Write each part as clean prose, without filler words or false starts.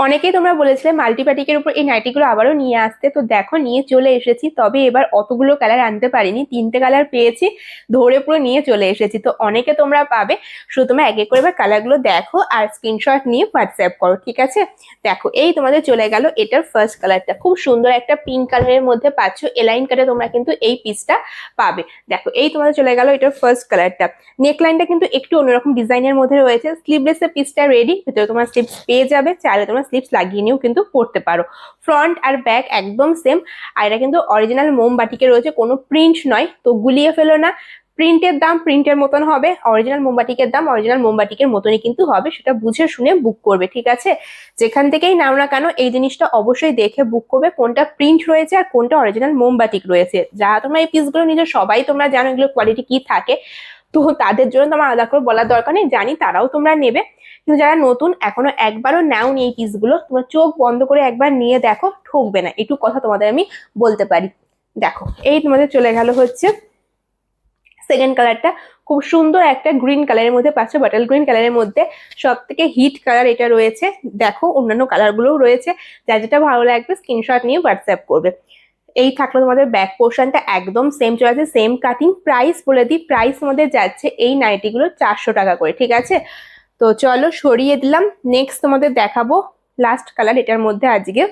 অনেকেই তোমরা বলেছিলে মাল্টিপ্যাটিকের উপর এই নাইটিগুলো আবারও নিয়ে আসতে, তো দেখো নিয়ে চলে এসেছি। তবে এবার অতগুলো কালার আনতে পারিনি, 3টে কালার পেয়েছি, ধরে পুরো নিয়ে চলে এসেছি। তো অনেকে তোমরা পাবে, শুধু তোমরা এক এক করে এবার কালারগুলো দেখো আর স্ক্রিনশট নিয়ে হোয়াটসঅ্যাপ করো, ঠিক আছে? দেখো এই তোমাদের চলে গেল এটার ফার্স্ট কালারটা, খুব সুন্দর একটা পিঙ্ক কালারের মধ্যে পাচ্ছ। এলাইন কাটে তোমরা কিন্তু এই পিসটা পাবে। দেখো এই তোমাদের চলে গেল এটার ফার্স্ট কালারটা। নেকলাইনটা কিন্তু একটু অন্যরকম ডিজাইনের মধ্যে রয়েছে। স্লিভলেসের পিসটা রেডি, ভিতরে তোমার স্লিভস পেয়ে যাবে, চাইলে তোমরা স্লিভস লাগিয়ে নিয়েও কিন্তু পরতে পারো। ফ্রন্ট আর ব্যাক একদম সেম। আর এটা কিন্তু অরিজিনাল মোমবাটিকে রয়েছে, কোনো প্রিন্ট নয়, তো গুলিয়ে ফেলো না। প্রিন্টের দাম প্রিন্টের মতন হবে, অরিজিনাল মোমবাটিকের দাম অরিজিনাল মোমবাটিকের মতনই কিন্তু হবে, সেটা বুঝে শুনে বুক করবে, ঠিক আছে? যেখান থেকেই নাও না কেন এই জিনিসটা অবশ্যই দেখে বুক করবে, কোনটা প্রিন্ট রয়েছে আর কোনটা অরিজিনাল মোমবাটিক রয়েছে। যা তোমরা এই পিসগুলো নিজে সবাই তোমরা জানো এগুলো কোয়ালিটি কি থাকে, তো তাদের জন্য তোমার আলাদা করে বলার দরকার নেই, জানি তারাও তোমরা নেবে। কিন্তু যারা নতুন এখনো একবারও নাওনি এই পিসগুলো, তোমরা চোখ বন্ধ করে একবার নিয়ে দেখো, ঠকবে না, এটুকু কথা তোমাদের আমি বলতে পারি। দেখো এই তোমাদের চলে গেল হচ্ছে সেকেন্ড কালারটা, খুব সুন্দর একটা গ্রিন কালারের মধ্যে পাচ্ছ, বাটার গ্রিন কালারের মধ্যে সব থেকে হিট কালার এটা রয়েছে। দেখো অন্যান্য কালার গুলোও রয়েছে, যার যেটা ভালো লাগবে স্ক্রিনশট নিয়ে হোয়াটসঅ্যাপ করবে। এই থাকলো তোমাদের ব্যাক পোর্শনটা, একদম সেম চলে আছে, সেম কাটিং। প্রাইস বলে দিই, প্রাইস আমাদের যাচ্ছে এই নাইটিগুলো 400 টাকা করে, ঠিক আছে? তো চলো সরিয়ে দিলাম। নেক্সট তোমাদের দেখাবো লাস্ট কালার এটার মধ্যে। আজকে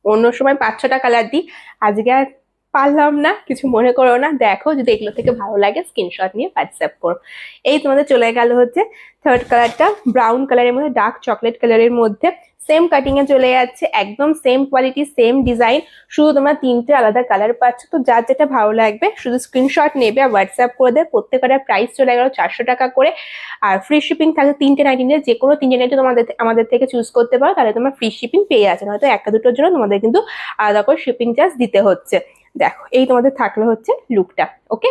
অন্য সময় 5-6টা কালার দিই, আজকে আর পারলাম না, কিছু মনে করো না। দেখো যদি এগুলো থেকে ভালো লাগে স্ক্রিনশট নিয়ে হোয়াটসঅ্যাপ করো। এই তোমাদের চলে গেল হচ্ছে থার্ড কালারটা, ব্রাউন কালারের মধ্যে ডার্ক চকলেট কালারের মধ্যে, সেম কাটিং এ চলে যাচ্ছে, একদম সেম কোয়ালিটি সেম ডিজাইন, শুধু তোমরা 3টে আলাদা কালার পাচ্ছ। তো যার যেটা ভালো লাগবে শুধু স্ক্রিনশট নেবে আর হোয়াটসঅ্যাপ করে দেবে। প্রত্যেকটার প্রাইস চলে গেল 400 টাকা করে, আর ফ্রি শিপিং থাকে 3টে নাইটিনের, যে কোনো 3টে নাইটি তোমাদের আমাদের থেকে চুজ করতে পারো, তাহলে তোমরা ফ্রি শিপিং পেয়ে যাচ্ছে। হয়তো একটা দুটোর জন্য তোমাদের কিন্তু আলাদা করে শিপিং চার্জ দিতে হচ্ছে। দেখো এই তোমাদের থাকলো হচ্ছে লুকটা, ওকে।